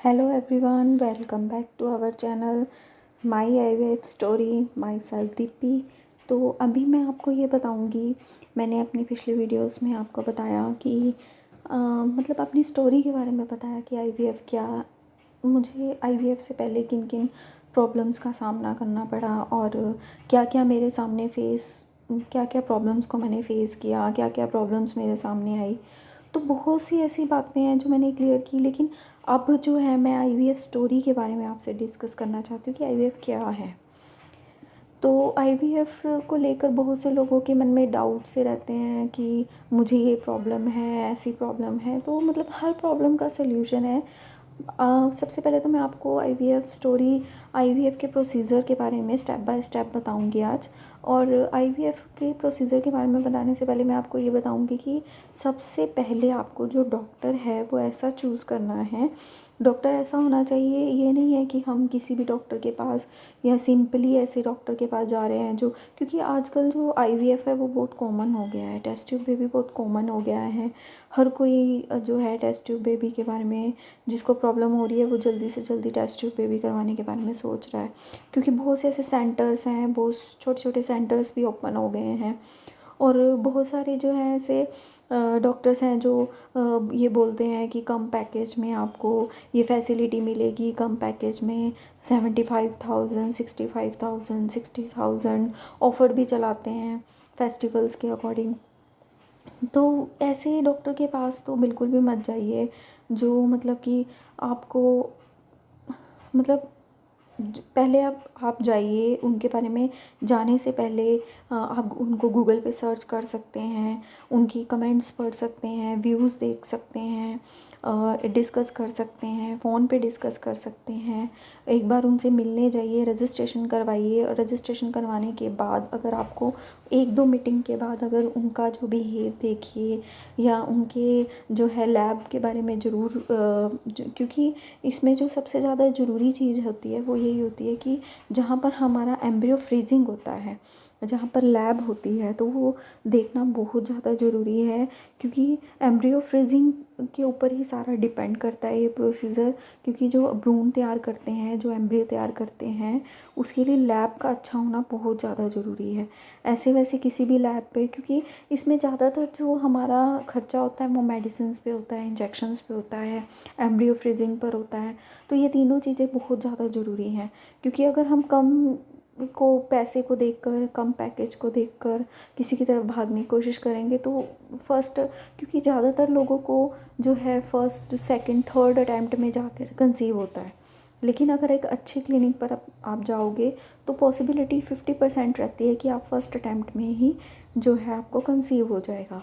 Hello everyone, welcome back to our channel my IVF story. Myself Deepti. तो अभी मैं आपको ये बताऊंगी, मैंने अपनी पिछली वीडियोस में आपको बताया कि मतलब अपनी स्टोरी के बारे में बताया कि आईवीएफ क्या, मुझे आईवीएफ से पहले किन किन प्रॉब्लम्स का सामना करना पड़ा और क्या क्या मेरे सामने क्या क्या प्रॉब्लम्स को मैंने फ़ेस किया, क्या क्या प्रॉब्लम्स मेरे सामने आई। तो बहुत सी ऐसी बातें हैं जो मैंने क्लियर की, लेकिन अब जो है मैं आईवीएफ स्टोरी के बारे में आपसे डिस्कस करना चाहती हूँ कि आईवीएफ क्या है। तो आईवीएफ को लेकर बहुत से लोगों के मन में डाउट से रहते हैं कि मुझे ये प्रॉब्लम है, ऐसी प्रॉब्लम है। तो मतलब हर प्रॉब्लम का सल्यूशन है। सबसे पहले तो मैं आपको आईवीएफ के प्रोसीजर के बारे में स्टेप बाय स्टेप बताऊंगी आज। और आईवीएफ के प्रोसीजर के बारे में बताने से पहले मैं आपको ये बताऊंगी कि सबसे पहले आपको जो डॉक्टर है वो ऐसा चूज़ करना है। डॉक्टर ऐसा होना चाहिए, ये नहीं है कि हम किसी भी डॉक्टर के पास या सिंपली ऐसे डॉक्टर के पास जा रहे हैं जो, क्योंकि आजकल जो आईवीएफ है वो बहुत कॉमन हो गया है, टेस्ट ट्यूब बेबी बहुत कॉमन हो गया है। हर कोई जो है टेस्ट ट्यूब बेबी के बारे में, जिसको प्रॉब्लम हो रही है वो जल्दी से जल्दी टेस्ट ट्यूब बेबी करवाने के बारे में सोच रहा है। क्योंकि बहुत से ऐसे सेंटर्स हैं, बहुत छोटे छोटे सेंटर्स भी ओपन हो गए हैं और बहुत सारे जो हैं ऐसे डॉक्टर्स हैं जो ये बोलते हैं कि कम पैकेज में आपको ये फैसिलिटी मिलेगी, कम पैकेज में 75,000, 65,000, 60,000 ऑफ़र भी चलाते हैं फेस्टिवल्स के अकॉर्डिंग। तो ऐसे डॉक्टर के पास तो बिल्कुल भी मत जाइए जो मतलब कि आपको मतलब पहले आप जाइए उनके बारे में जाने से पहले आप उनको गूगल पे सर्च कर सकते हैं, उनकी कमेंट्स पढ़ सकते हैं, व्यूज़ देख सकते हैं, डिस्कस कर सकते हैं, फ़ोन पे डिस्कस कर सकते हैं। एक बार उनसे मिलने जाइए, रजिस्ट्रेशन करवाइए और रजिस्ट्रेशन करवाने के बाद अगर आपको एक दो मीटिंग के बाद अगर उनका जो बिहेव देखिए या उनके जो है लैब के बारे में ज़रूर क्योंकि इसमें जो सबसे ज़्यादा ज़रूरी चीज़ होती है वो यही होती है कि जहाँ पर हमारा एम्ब्रियो फ्रीजिंग होता है, जहाँ पर लैब होती है, तो वो देखना बहुत ज़्यादा ज़रूरी है। क्योंकि एम्ब्रियो फ्रीजिंग के ऊपर ही सारा डिपेंड करता है ये प्रोसीजर। क्योंकि जो भ्रूण तैयार करते हैं, जो एम्ब्रियो तैयार करते हैं, उसके लिए लैब का अच्छा होना बहुत ज़्यादा ज़रूरी है। ऐसे वैसे किसी भी लैब पे, क्योंकि इसमें ज़्यादातर जो हमारा खर्चा होता है वो मेडिसिन्स पे होता है, इंजेक्शन्स पे होता है, एम्ब्रियो फ्रीजिंग पर होता है। तो ये तीनों चीज़ें बहुत ज़्यादा ज़रूरी हैं। क्योंकि अगर हम पैसे को देखकर, कम पैकेज को देखकर किसी की तरफ भागने की कोशिश करेंगे तो क्योंकि ज़्यादातर लोगों को जो है फर्स्ट सेकंड थर्ड अटैम्प्ट में जाकर कंसीव होता है। लेकिन अगर एक अच्छे क्लिनिक पर आप जाओगे तो पॉसिबिलिटी 50% रहती है कि आप फर्स्ट अटैम्प्ट में ही जो है आपको कंसीव हो जाएगा।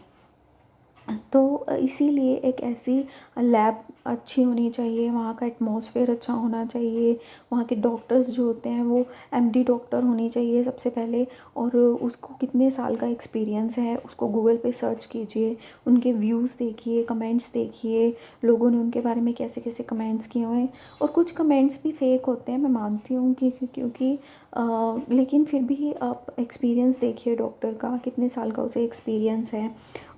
तो इसीलिए एक ऐसी लैब अच्छी होनी चाहिए, वहाँ का एटमॉस्फेयर अच्छा होना चाहिए, वहाँ के डॉक्टर्स जो होते हैं वो एमडी डॉक्टर होनी चाहिए सबसे पहले। और उसको कितने साल का एक्सपीरियंस है उसको गूगल पे सर्च कीजिए, उनके व्यूज़ देखिए, कमेंट्स देखिए, लोगों ने उनके बारे में कैसे कैसे कमेंट्स किए हुए हैं। और कुछ कमेंट्स भी फेक होते हैं, मैं मानती हूँ कि क्योंकि लेकिन फिर भी आप एक्सपीरियंस देखिए डॉक्टर का, कितने साल का उसे एक्सपीरियंस है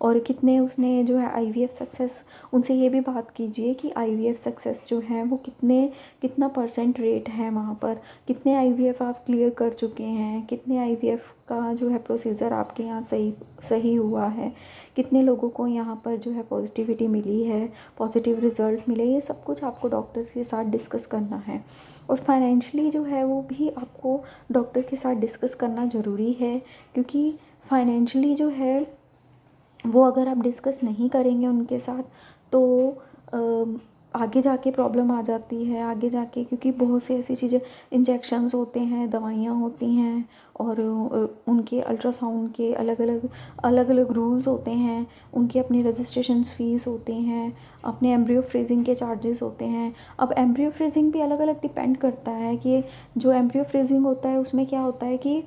और कितने उसने जो है आईवीएफ सक्सेस, उनसे ये भी बात कीजिए कि आईवीएफ सक्सेस जो है वो कितना परसेंट रेट है वहाँ पर, कितने आईवीएफ आप क्लियर कर चुके हैं, कितने आईवीएफ का जो है प्रोसीजर आपके यहाँ सही सही हुआ है, कितने लोगों को यहाँ पर जो है पॉजिटिविटी मिली है, पॉजिटिव रिज़ल्ट मिले। ये सब कुछ आपको डॉक्टर के साथ डिस्कस करना है। और फाइनेंशियली जो है वो भी आपको डॉक्टर के साथ डिस्कस करना ज़रूरी है। क्योंकि फाइनेंशियली जो है वो अगर आप डिस्कस नहीं करेंगे उनके साथ तो आगे जाके प्रॉब्लम आ जाती है आगे जाके। क्योंकि बहुत सी ऐसी चीज़ें, इंजेक्शन्स होते हैं, दवाइयाँ होती हैं और उनके अल्ट्रासाउंड के अलग अलग रूल्स होते हैं, उनकी अपनी रजिस्ट्रेशंस फ़ीस होती हैं, अपने एम्ब्रियो फ्रीजिंग के चार्जेस होते हैं। अब एम्ब्रियो फ्रीजिंग भी अलग अलग डिपेंड करता है कि जो एम्ब्रियो फ्रीजिंग होता है उसमें क्या होता है कि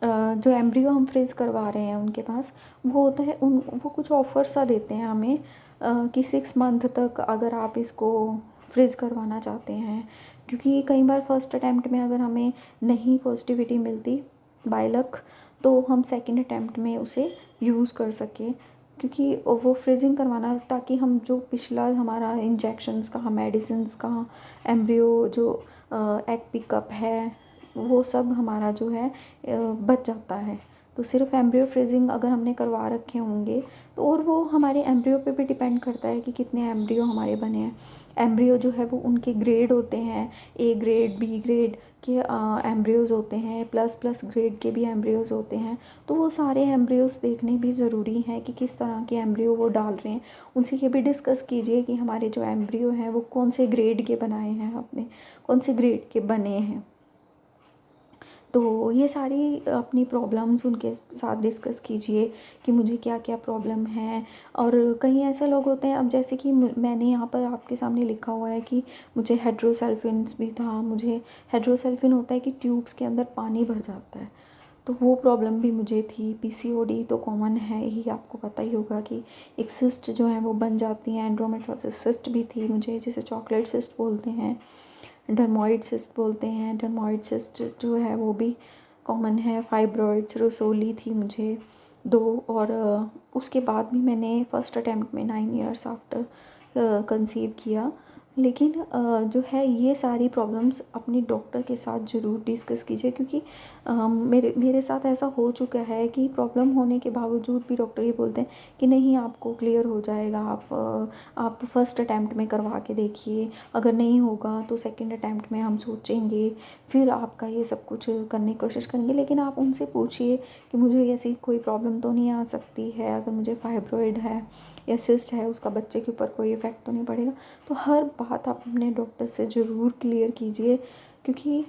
जो एम्ब्रियो हम फ्रीज़ करवा रहे हैं उनके पास वो होता है वो कुछ ऑफ़र सा देते हैं हमें कि 6 मंथ तक अगर आप इसको फ्रीज़ करवाना चाहते हैं। क्योंकि कई बार फर्स्ट अटैम्प्ट में अगर हमें नहीं पॉजिटिविटी मिलती बाय लक, तो हम सेकंड अटैम्प्ट में उसे यूज़ कर सकें। क्योंकि वो फ्रीजिंग करवाना ताकि हम जो पिछला हमारा इंजेक्शंस का, मेडिसिन्स का, एम्ब्रियो जो एग पिकअप है, वो सब हमारा जो है बच जाता है। तो सिर्फ एम्ब्रियो फ्रीजिंग अगर हमने करवा रखे होंगे तो, और वो हमारे एम्ब्रियो पे भी डिपेंड करता है कि कितने एम्ब्रियो हमारे बने हैं। एम्ब्रियो जो है वो उनके ग्रेड होते हैं, ए ग्रेड, बी ग्रेड के एम्ब्रियोज़ होते हैं, प्लस प्लस ग्रेड के भी एम्ब्रियोज़ होते हैं। तो वो सारे एम्ब्रियोज़ देखने भी ज़रूरी हैं कि किस तरह के एम्ब्रियो वो डाल रहे हैं। उनसे ये भी डिस्कस कीजिए कि हमारे जो एम्ब्रियो हैं वो कौन से ग्रेड के बनाए हैं, आपने कौन से ग्रेड के बने हैं। तो ये सारी अपनी प्रॉब्लम्स उनके साथ डिस्कस कीजिए कि मुझे क्या क्या प्रॉब्लम है। और कई ऐसे लोग होते हैं, अब जैसे कि मैंने यहाँ पर आपके सामने लिखा हुआ है कि मुझे हाइड्रोसल्फिन्स भी था। मुझे हाइड्रोसल्फिन होता है कि ट्यूब्स के अंदर पानी भर जाता है, तो वो प्रॉब्लम भी मुझे थी। पीसीओडी तो कॉमन है ही, आपको पता ही होगा कि एक सिस्ट जो है वो बन जाती हैं। एंड्रोमेट्रोसिस सिस्ट भी थी मुझे, जिसे चॉकलेट सिस्ट बोलते हैं, डर्मोइड सिस्ट बोलते हैं। डर्मोइड सिस्ट जो है वो भी कॉमन है। फाइब्रॉइड्स, रसोली थी मुझे 2। और उसके बाद भी मैंने फ़र्स्ट अटैम्प्ट में 9 ईयर्स आफ्टर कंसीव किया। लेकिन जो है ये सारी प्रॉब्लम्स अपने डॉक्टर के साथ ज़रूर डिस्कस कीजिए, क्योंकि मेरे साथ ऐसा हो चुका है कि प्रॉब्लम होने के बावजूद भी डॉक्टर ये बोलते हैं कि नहीं, आपको क्लियर हो जाएगा, आप फर्स्ट अटैम्प्ट में करवा के देखिए, अगर नहीं होगा तो सेकंड अटैम्प्ट में हम सोचेंगे, फिर आपका ये सब कुछ करने की कोशिश करेंगे। लेकिन आप उनसे पूछिए कि मुझे ऐसी कोई प्रॉब्लम तो नहीं आ सकती है, अगर मुझे फाइब्रॉइड है या सिस्ट है उसका बच्चे के ऊपर कोई इफ़ेक्ट तो नहीं पड़ेगा। तो हर बात आप अपने डॉक्टर से ज़रूर क्लियर कीजिए, क्योंकि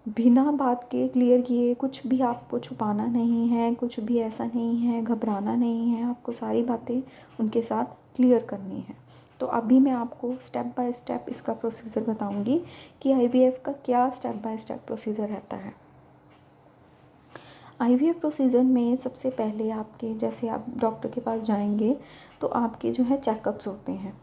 बिना बात के क्लियर किए कुछ भी आपको छुपाना नहीं है, कुछ भी ऐसा नहीं है, घबराना नहीं है। आपको सारी बातें उनके साथ क्लियर करनी है। तो अभी मैं आपको स्टेप बाय स्टेप इसका प्रोसीजर बताऊंगी कि आईवीएफ का क्या स्टेप बाय स्टेप प्रोसीजर रहता है। आईवीएफ प्रोसीजर में सबसे पहले आपके, जैसे आप डॉक्टर के पास जाएंगे तो आपके जो है चेकअप्स होते हैं,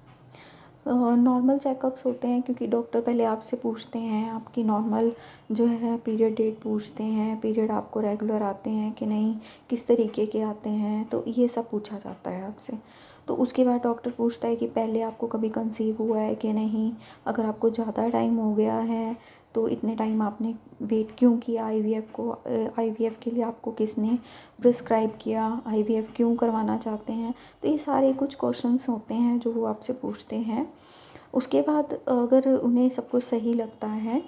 नॉर्मल चेकअप्स होते हैं, क्योंकि डॉक्टर पहले आपसे पूछते हैं आपकी नॉर्मल जो है पीरियड डेट पूछते हैं, पीरियड आपको रेगुलर आते हैं कि नहीं, किस तरीके के आते हैं, तो ये सब पूछा जाता है आपसे। तो उसके बाद डॉक्टर पूछता है कि पहले आपको कभी कंसीव हुआ है कि नहीं, अगर आपको ज़्यादा टाइम हो गया है तो इतने टाइम आपने वेट क्यों किया आईवीएफ को, आईवीएफ के लिए आपको किसने प्रिस्क्राइब किया, आईवीएफ क्यों करवाना चाहते हैं। तो ये सारे कुछ क्वेश्चंस होते हैं जो वो आपसे पूछते हैं। उसके बाद अगर उन्हें सब कुछ सही लगता है,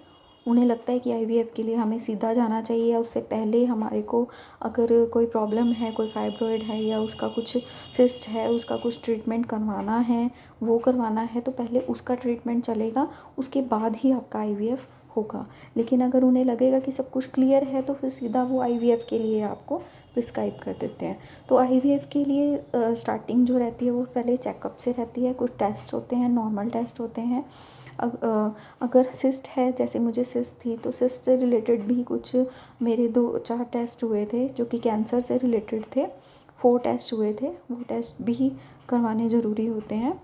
उन्हें लगता है कि आईवीएफ के लिए हमें सीधा जाना चाहिए, या उससे पहले हमारे को अगर कोई प्रॉब्लम है, कोई फाइब्रॉइड है या उसका कुछ सिस्ट है, उसका कुछ ट्रीटमेंट करवाना है, वो करवाना है, तो पहले उसका ट्रीटमेंट चलेगा, उसके बाद ही आपका आईवीएफ होगा। लेकिन अगर उन्हें लगेगा कि सब कुछ क्लियर है तो फिर सीधा वो आईवीएफ के लिए आपको प्रिस्क्राइब कर देते हैं। तो आईवीएफ के लिए स्टार्टिंग जो रहती है वो पहले चेकअप से रहती है। कुछ टेस्ट होते हैं, नॉर्मल टेस्ट होते हैं। अगर सिस्ट है, जैसे मुझे सिस्ट थी, तो सिस्ट से रिलेटेड भी कुछ मेरे 2-4 टेस्ट हुए थे जो कि कैंसर से रिलेटेड थे। 4 टेस्ट हुए थे, वो टेस्ट भी करवाने ज़रूरी होते हैं।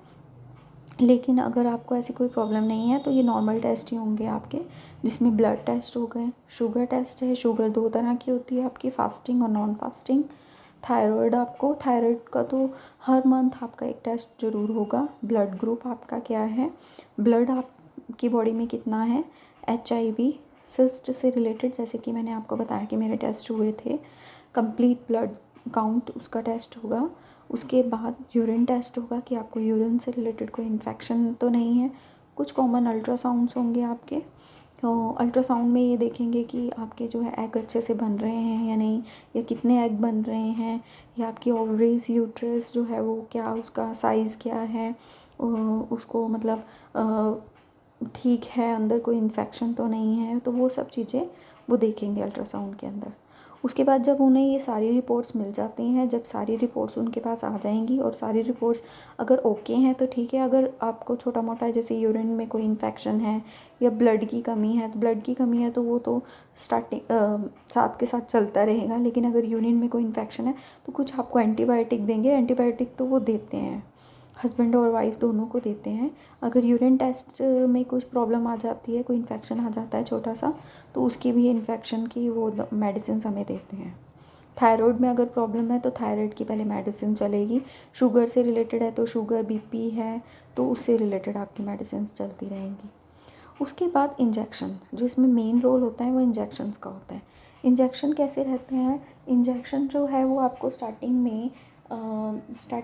लेकिन अगर आपको ऐसी कोई प्रॉब्लम नहीं है तो ये नॉर्मल टेस्ट ही होंगे आपके, जिसमें ब्लड टेस्ट हो गए, शुगर टेस्ट है। शुगर 2 तरह की होती है आपकी, फास्टिंग और नॉन फास्टिंग। थायराइड, आपको थायराइड का तो हर मंथ आपका एक टेस्ट ज़रूर होगा। ब्लड ग्रुप आपका क्या है, ब्लड आपकी बॉडी में कितना है। एचआईवी, सिस्ट से रिलेटेड, जैसे कि मैंने आपको बताया कि मेरे टेस्ट हुए थे, कंप्लीट ब्लड काउंट उसका टेस्ट होगा। उसके बाद यूरिन टेस्ट होगा कि आपको यूरिन से रिलेटेड कोई इन्फेक्शन तो नहीं है। कुछ कॉमन अल्ट्रासाउंड्स होंगे आपके, तो अल्ट्रासाउंड में ये देखेंगे कि आपके जो है एग अच्छे से बन रहे हैं या नहीं, या कितने एग बन रहे हैं, या आपकी ओवरीज, यूट्रस जो है वो क्या, उसका साइज़ क्या है, उसको मतलब ठीक है, अंदर कोई इन्फेक्शन तो नहीं है। तो वो सब चीज़ें वो देखेंगे अल्ट्रासाउंड के अंदर। उसके बाद जब उन्हें ये सारी रिपोर्ट्स मिल जाती हैं, जब सारी रिपोर्ट्स उनके पास आ जाएंगी और सारी रिपोर्ट्स अगर ओके हैं तो ठीक है। अगर आपको छोटा मोटा जैसे यूरिन में कोई इन्फेक्शन है या ब्लड की कमी है, तो ब्लड की कमी है तो वो तो स्टार्टिंग साथ के साथ चलता रहेगा। लेकिन अगर यूरिन में कोई इन्फेक्शन है तो कुछ आपको एंटीबायोटिक देंगे। एंटीबायोटिक तो वो देते हैं, हस्बैंड और वाइफ दोनों को देते हैं। अगर यूरिन टेस्ट में कुछ प्रॉब्लम आ जाती है, कोई इन्फेक्शन आ जाता है छोटा सा, तो उसकी भी इन्फेक्शन की वो मेडिसिन हमें देते हैं। थायराइड में अगर प्रॉब्लम है तो थायराइड की पहले मेडिसिन चलेगी, शुगर से रिलेटेड है तो शुगर, बीपी है तो उससे रिलेटेड आपकी मेडिसिन चलती रहेंगी। उसके बाद इंजेक्शन, जो इसमें मेन रोल होता है वो इंजेक्शन्स का होता है। इंजेक्शन कैसे रहते हैं, इंजेक्शन जो है वो आपको स्टार्टिंग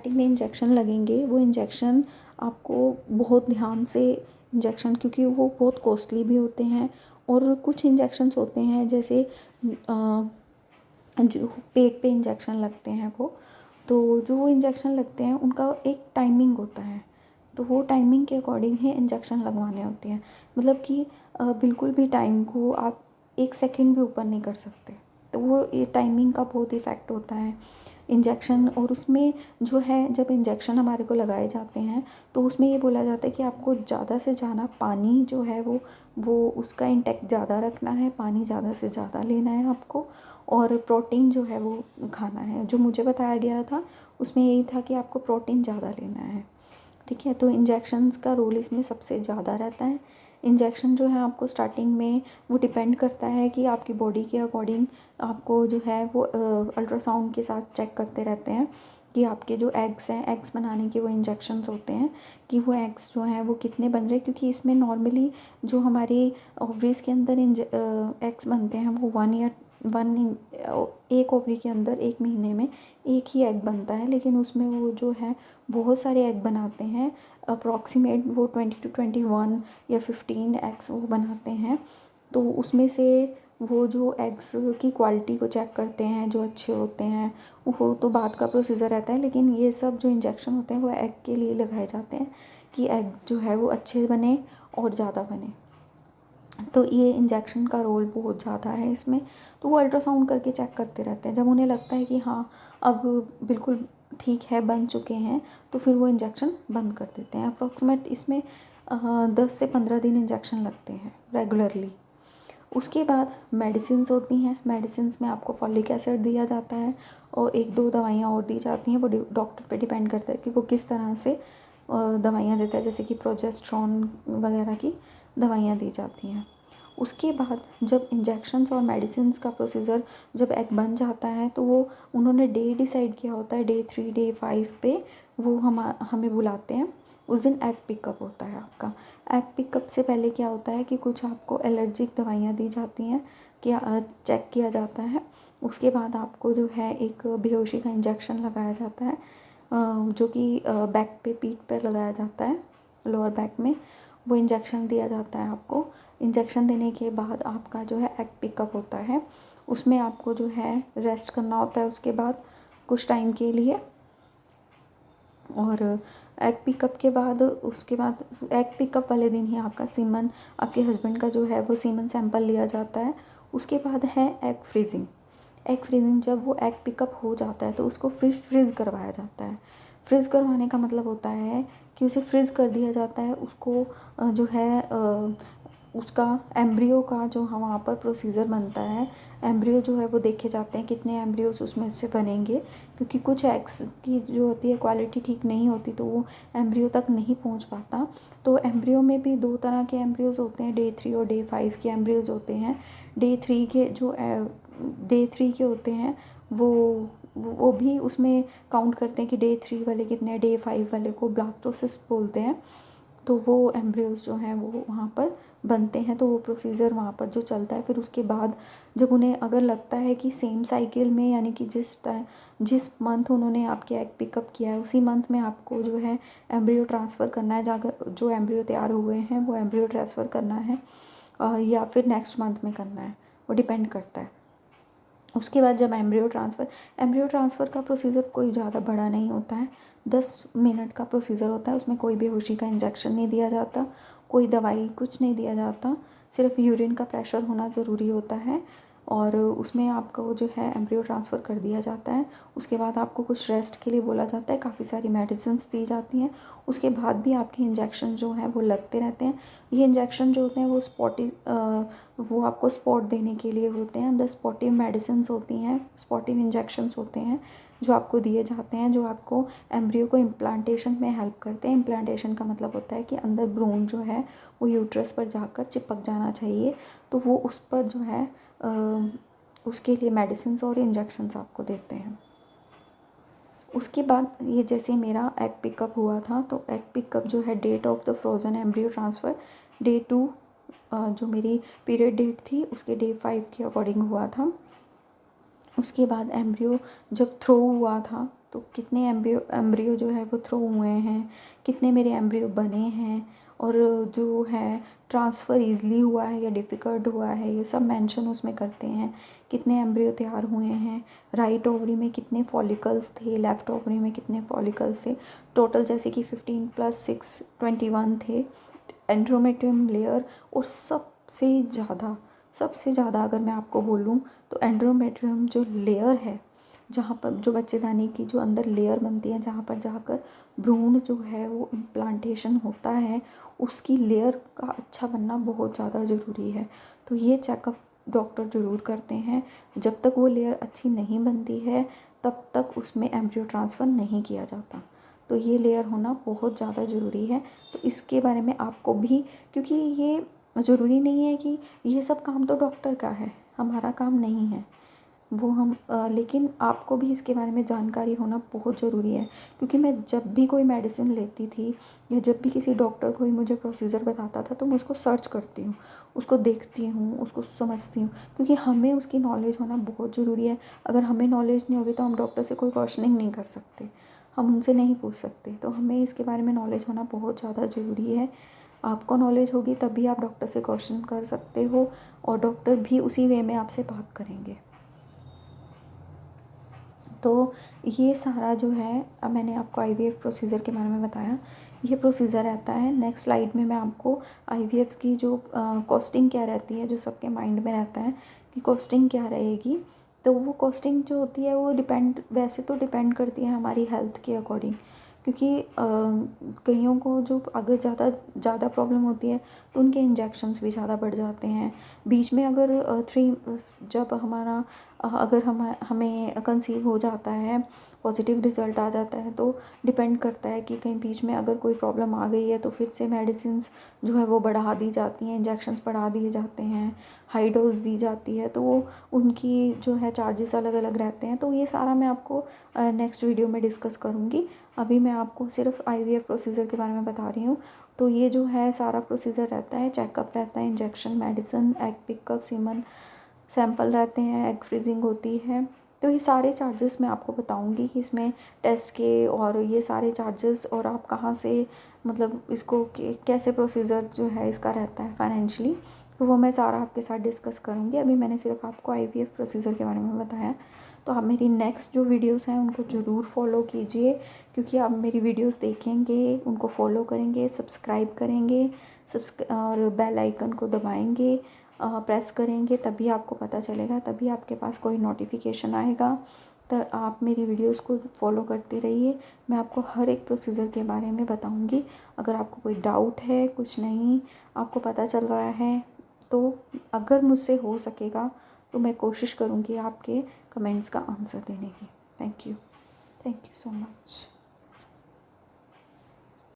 में इंजेक्शन लगेंगे। वो इंजेक्शन आपको बहुत ध्यान से इंजेक्शन, क्योंकि वो बहुत कॉस्टली भी होते हैं। और कुछ इंजेक्शन्स होते हैं जैसे जो पेट पे इंजेक्शन लगते हैं तो जो इंजेक्शन लगते हैं उनका एक टाइमिंग होता है, तो वो टाइमिंग के अकॉर्डिंग ही इंजेक्शन लगवाने होते हैं। मतलब कि बिल्कुल भी टाइम को आप 1 सेकंड भी ऊपर नहीं कर सकते, तो वो ये टाइमिंग का बहुत इफ़ेक्ट होता है इंजेक्शन। और उसमें जो है, जब इंजेक्शन हमारे को लगाए जाते हैं तो उसमें ये बोला जाता है कि आपको ज़्यादा से ज़्यादा पानी जो है वो उसका इंटेक ज़्यादा रखना है, पानी ज़्यादा से ज़्यादा लेना है आपको, और प्रोटीन जो है वो खाना है। जो मुझे बताया गया था उसमें यही था कि आपको प्रोटीन ज़्यादा लेना है, ठीक है। तो इंजेक्शन्स का रोल इसमें सबसे ज़्यादा रहता है। इंजेक्शन जो है आपको स्टार्टिंग में वो डिपेंड करता है कि आपकी बॉडी के अकॉर्डिंग आपको जो है वो अल्ट्रासाउंड के साथ चेक करते रहते हैं कि आपके जो एग्स हैं, एग्स बनाने के वो इंजेक्शन्स होते हैं कि वो एग्स जो हैं वो कितने बन रहे हैं। क्योंकि इसमें नॉर्मली जो हमारी ओवरीज़ के अंदर एग्स बनते हैं वो एक ओवरी के अंदर 1 महीने में एक ही एग बनता है, लेकिन उसमें वो जो है बहुत सारे एग बनाते हैं। अप्रॉक्सीमेट वो 20 to 21 या 15 एग्स वो बनाते हैं। तो उसमें से वो जो एग्स की क्वालिटी को चेक करते हैं, जो अच्छे होते हैं वो तो बाद का प्रोसीजर रहता है। लेकिन ये सब जो इंजेक्शन होते हैं वो एग के लिए लगाए जाते हैं कि एग जो है वो अच्छे बने और ज़्यादा बने। तो ये इंजेक्शन का रोल बहुत ज़्यादा है इसमें। तो वो अल्ट्रासाउंड करके चेक करते रहते हैं, जब उन्हें लगता है कि हाँ अब बिल्कुल ठीक है, बन चुके हैं, तो फिर वो इंजेक्शन बंद कर देते हैं। अप्रॉक्सीमेट इसमें 10 से 15 दिन इंजेक्शन लगते हैं रेगुलरली। उसके बाद मेडिसिन्स होती हैं। मेडिसिन्स में आपको फॉलिक एसिड दिया जाता है और 1-2 दवाइयाँ और दी जाती हैं। वो डॉक्टर पे डिपेंड करता है कि वो किस तरह से दवाइयाँ देता है, जैसे कि प्रोजेस्टेरॉन वगैरह की दवाइयाँ दी जाती हैं। उसके बाद जब इंजेक्शन्स और मेडिसिन्स का प्रोसीजर जब एग बन जाता है तो वो उन्होंने डे डिसाइड किया होता है, डे 3 डे 5 पे वो हमें बुलाते हैं। उस दिन एग पिकअप होता है आपका। एग पिकअप से पहले क्या होता है कि कुछ आपको एलर्जिक दवाइयाँ दी जाती हैं, चेक किया जाता है। उसके बाद आपको जो है एक बेहोशी का इंजेक्शन लगाया जाता है, जो कि बैक पे, पीठ पर लगाया जाता है, लोअर बैक में। वो इंजेक्शन दिया जाता है आपको। इंजेक्शन देने के बाद आपका जो है एग पिकअप होता है। उसमें आपको जो है रेस्ट करना होता है उसके बाद कुछ टाइम के लिए। और एग पिकअप के बाद उसके बाद एग पिकअप वाले दिन ही आपका सीमन, आपके हस्बैंड का जो है वो सीमन सैंपल लिया जाता है। उसके बाद है एग फ्रीजिंग। एग फ्रीजिंग, जब वो एग पिकअप हो जाता है तो उसको फ्रीज़ करवाया जाता है। फ्रीज़ करवाने का मतलब होता है कि उसे फ्रीज़ कर दिया जाता है। उसको जो है उसका एम्ब्रियो का जो वहाँ पर प्रोसीजर बनता है, एम्ब्रियो जो है वो देखे जाते हैं कितने एम्ब्रियोज उसमें से बनेंगे। क्योंकि कुछ एग्स की जो होती है क्वालिटी ठीक नहीं होती तो वो एम्ब्रियो तक नहीं पहुँच पाता। तो एम्ब्रियो में भी 2 तरह के एम्ब्रियोज होते हैं, डे 3 और डे 5 के एम्ब्रियोज होते हैं। डे 3 के होते हैं वो भी उसमें काउंट करते हैं कि डे 3 वाले कितने हैं, डे 5 वाले को ब्लास्टोसिस्ट बोलते हैं। तो वो एम्ब्रियोज जो हैं वो वहाँ पर बनते हैं। तो वो प्रोसीजर वहाँ पर जो चलता है, फिर उसके बाद जब उन्हें अगर लगता है कि सेम साइकिल में, यानी कि जिस मंथ उन्होंने आपके एग पिकअप किया है उसी मंथ में आपको जो है एम्ब्रियो ट्रांसफ़र करना है, जाकर जो एम्ब्रियो तैयार हुए हैं वो एम्ब्रियो ट्रांसफ़र करना है, या फिर नेक्स्ट मंथ में करना है, वो डिपेंड करता है। उसके बाद जब एम्ब्रियो ट्रांसफ़र का प्रोसीजर कोई ज़्यादा बड़ा नहीं होता है, 10 मिनट का प्रोसीजर होता है। उसमें कोई बेहोशी का इंजेक्शन नहीं दिया जाता, कोई दवाई कुछ नहीं दिया जाता, सिर्फ यूरिन का प्रेशर होना ज़रूरी होता है। और उसमें आपको जो है एम्ब्रियो ट्रांसफ़र कर दिया जाता है। उसके बाद आपको कुछ रेस्ट के लिए बोला जाता है, काफ़ी सारी मेडिसिन्स दी जाती हैं। उसके बाद भी आपके इंजेक्शन जो हैं वो लगते रहते हैं। ये इंजेक्शन जो होते हैं वो आपको स्पॉट देने के लिए होते हैं। अंदर स्पॉटिव मेडिसिन्स होती हैं, स्पॉटिव इंजेक्शंस होते हैं जो आपको दिए जाते हैं, जो आपको एम्ब्रियो को इम्प्लांटेशन में हेल्प करते हैं। इम्प्लांटेशन का मतलब होता है कि अंदर भ्रूण जो है वो यूट्रस पर जाकर चिपक जाना चाहिए, तो वो उस पर जो है उसके लिए मेडिसिन्स और इंजेक्शंस आपको देते हैं। उसके बाद ये जैसे मेरा एग पिकअप हुआ था, तो एग पिकअप जो है date of the frozen embryo transfer day 2 जो मेरी पीरियड डेट थी उसके डे 5 के अकॉर्डिंग हुआ था। उसके बाद एम्ब्रियो जब थ्रो हुआ था तो कितने एम्ब्रियो जो है वो थ्रो हुए हैं, कितने मेरे एम्ब्रियो बने हैं, और जो है ट्रांसफ़र ईज़िली हुआ है या डिफ़िकल्ट हुआ है, ये सब मेंशन उसमें करते हैं। कितने एम्ब्रियो तैयार हुए हैं, राइट ओवरी में कितने फॉलिकल्स थे, लेफ़्ट ओवरी में कितने फॉलिकल्स थे, टोटल जैसे कि 15 + 6 21 थे एंड्रोमेट्रियम लेयर। और सबसे ज़्यादा अगर मैं आपको बोलूँ तो एंड्रोमेट्रियम जो लेयर है, जहाँ पर जो बच्चेदानी की जो अंदर लेयर बनती है, जहाँ पर जाकर भ्रूण जो है वो इम्प्लांटेशन होता है, उसकी लेयर का अच्छा बनना बहुत ज़्यादा ज़रूरी है। तो ये चेकअप डॉक्टर ज़रूर करते हैं। जब तक वो लेयर अच्छी नहीं बनती है तब तक उसमें एम्ब्रियो ट्रांसफ़र नहीं किया जाता। तो ये लेयर होना बहुत ज़्यादा ज़रूरी है। तो इसके बारे में आपको भी, क्योंकि ये ज़रूरी नहीं है कि ये सब काम तो डॉक्टर का है, हमारा काम नहीं है वो हम लेकिन आपको भी इसके बारे में जानकारी होना बहुत ज़रूरी है। क्योंकि मैं जब भी कोई मेडिसिन लेती थी या जब भी किसी डॉक्टर कोई मुझे प्रोसीजर बताता था तो मैं उसको सर्च करती हूँ, उसको देखती हूँ, उसको समझती हूँ, क्योंकि हमें उसकी नॉलेज होना बहुत ज़रूरी है। अगर हमें नॉलेज नहीं होगी तो हम डॉक्टर से कोई क्वेश्चनिंग नहीं कर सकते, हम उनसे नहीं पूछ सकते। तो हमें इसके बारे में नॉलेज होना बहुत ज़्यादा ज़रूरी है। आपको नॉलेज होगी तभी आप डॉक्टर से क्वेश्चन कर सकते हो और डॉक्टर भी उसी वे में आपसे बात करेंगे। तो ये सारा जो है, अब मैंने आपको आईवीएफ प्रोसीजर के बारे में बताया, ये प्रोसीजर रहता है। नेक्स्ट स्लाइड में मैं आपको आईवीएफ की जो कॉस्टिंग क्या रहती है, जो सबके माइंड में रहता है कि कॉस्टिंग क्या रहेगी, तो वो कॉस्टिंग जो होती है वो वैसे तो डिपेंड करती है हमारी हेल्थ के अकॉर्डिंग। क्योंकि कईयों को जो अगर ज़्यादा प्रॉब्लम होती है तो उनके इंजेक्शन्स भी ज़्यादा बढ़ जाते हैं। बीच में अगर जब हमारा अगर हमें कंसीव हो जाता है, पॉजिटिव रिज़ल्ट आ जाता है, तो डिपेंड करता है कि कहीं बीच में अगर कोई प्रॉब्लम आ गई है तो फिर से मेडिसिन्स जो है वो बढ़ा दी जाती हैं, इंजेक्शन्स बढ़ा दिए जाते हैं, हाई डोज दी जाती है, तो वो उनकी जो है चार्जेस अलग अलग रहते हैं। तो ये सारा मैं आपको नेक्स्ट वीडियो में डिस्कस करूँगी। अभी मैं आपको सिर्फ आईवीएफ प्रोसीजर के बारे में बता रही हूँ। तो ये जो है सारा प्रोसीजर रहता है, चेकअप रहता है, injection, medicine, egg pickup, semen sample रहते हैं, एग फ्रीजिंग होती है। तो ये सारे चार्जेस मैं आपको बताऊंगी कि इसमें टेस्ट के और ये सारे चार्जेस, और आप कहाँ से मतलब इसको कैसे प्रोसीजर जो है इसका रहता है फाइनेंशियली, तो वो मैं सारा आपके साथ डिस्कस करूँगी। अभी मैंने सिर्फ आपको आईवीएफ प्रोसीजर के बारे में बताया। तो आप मेरी नेक्स्ट जो वीडियोस हैं उनको ज़रूर फॉलो कीजिए, क्योंकि आप मेरी वीडियोस देखेंगे, उनको फॉलो करेंगे, सब्सक्राइब करेंगे, और बेल आइकन को दबाएंगे, प्रेस करेंगे, तभी आपको पता चलेगा, तभी आपके पास कोई नोटिफिकेशन आएगा। तो आप मेरी वीडियोस को फॉलो करते रहिए। मैं आपको हर एक प्रोसीजर के बारे में बताऊंगी। अगर आपको कोई डाउट है, कुछ नहीं आपको पता चल रहा है, तो अगर मुझसे हो सकेगा तो मैं कोशिश करूँगी आपके कमेंट्स का आंसर देने की। Thank you so much.